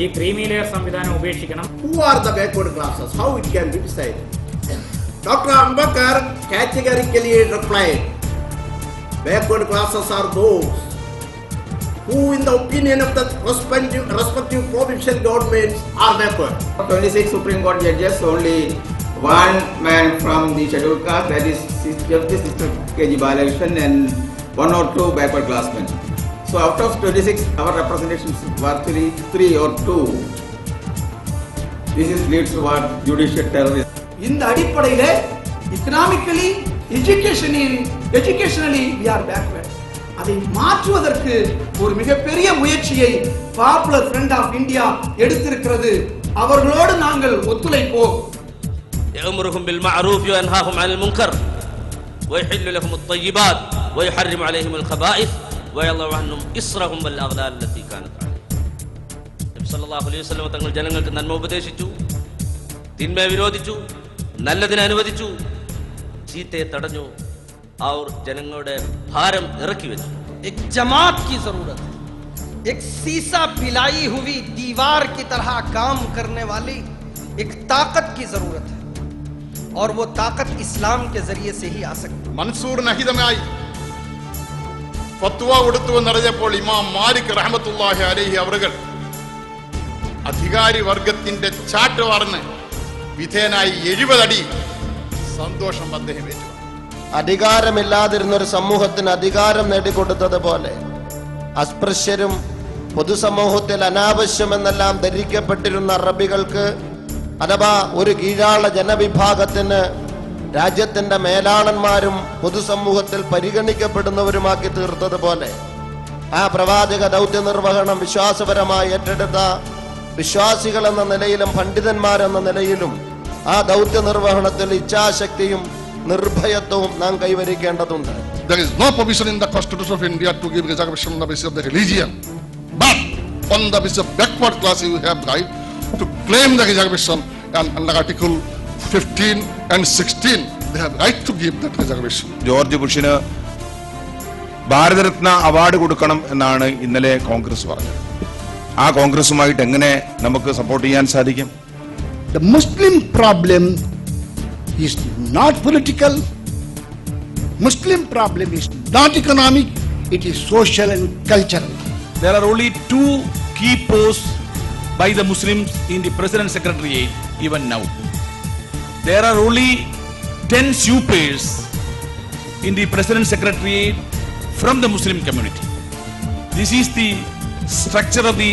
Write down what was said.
ഈ creamy layer സംവിധാനം ഉപേക്ഷിക്കണം. Who are the backward classes? How it can be decided? Dr. Ambedkar categorically replied, backward classes are those who, in the opinion of the respective provincial governments, are backward. 26 Supreme Court judges, only one man from the scheduled caste, that is Justice Mr. K.G. Balakrishnan, and one or two backward classmen. So out of 26, our representations were three or two. This is leads to what judicial terrorism. இந்த அடிப்படையிலே economically, educationally we are backward. அதை மாற்றுவதற்கு ஒரு மிகப்பெரிய முயற்சியை popular front of India எடுத்திருக்கிறது. அவர்களோடு நாங்கள் ஒத்துழைப்போம். يأمرهم بالمعروف وينهاهم عن المنكر ويحل لهم الطيبات ويحرم عليهم الخبائث ويضع عنهم إصرهم والأغلال التي كانت عليهم. നബി സല്ലല്ലാഹു അലൈഹി വസല്ലം തങ്ങൾ ജനങ്ങൾക്ക് നന്മ ഉപദേശിച്ചു, തിന്മയെ വിരോധിച്ചു, നല്ലതിനെ അനുവദിച്ചു, ചീത്തയെ തടഞ്ഞു, और जनങ്ങളുടെ ഭാരം ഇറക്കി വെച്ചു. एक जमात की जरूरत है, एक सीसा पिलाई हुई दीवार की तरह काम करने वाली एक ताकत की जरूरत है, और वो ताकत इस्लाम के जरिए से ही आ सकती है. മൻസൂർ നഹിതമായി ഫത്വ കൊടുത്തു എന്നറിഞ്ഞപ്പോൾ ഇമാം മാലിക് റഹ്മത്തുള്ളാഹി അലൈഹി അവറുകൾ അധികാരി വർഗത്തിന്റെ ചാട്ട് വാർന്ന് വിധേയനായി 70 അടി സന്തോഷം അദ്ദേഹം ഏറ്റു. അധികാരമില്ലാതിരുന്ന ഒരു സമൂഹത്തിന് അധികാരം നേടിക്കൊടുത്തതുപോലെ അസ്പൃശ്യരും പൊതുസമൂഹത്തിൽ അനാവശ്യമെന്നെല്ലാം ധരിക്കപ്പെട്ടിരുന്ന അറബികൾക്ക് അഥവാ ഒരു കീഴാള ജനവിഭാഗത്തിന് രാജ്യത്തിന്റെ മേലാളന്മാരും പൊതുസമൂഹത്തിൽ പരിഗണിക്കപ്പെടുന്നവരുമാക്കി തീർത്തതുപോലെ ആ പ്രവാചക ദൗത്യ നിർവഹണം വിശ്വാസപരമായി ഏറ്റെടുത്ത വിശ്വാസികൾ എന്ന നിലയിലും പണ്ഡിതന്മാരെന്ന നിലയിലും ആ ദൗത്യ നിർവഹണത്തിൽ ഇച്ഛാശക്തിയും നിർഭയത്വവും നാം കൈവരിക്കേണ്ടതുണ്ട്. There is no provision in the Constitution of India to give reservation on the basis of the religion, but on the basis of backward class you have right to claim the reservation, and under Article 15 and 16 they have right to give that reservation. George ബുഷിന് Bharat Ratna award കൊടുക്കണം എന്നാണ് ഇന്നലെ കോൺഗ്രസ് പറഞ്ഞത്. ആ കോൺഗ്രസുമായിട്ട് എങ്ങനെ നമുക്ക് support ചെയ്യാൻ സാധിക്കും? The Muslim problem is not political. Muslim problem is not economic. It is social and cultural. There are only 2 key posts by the Muslims in the President Secretariat even now. There are only 10 supers in the President Secretariat from the Muslim community. This is the structure of the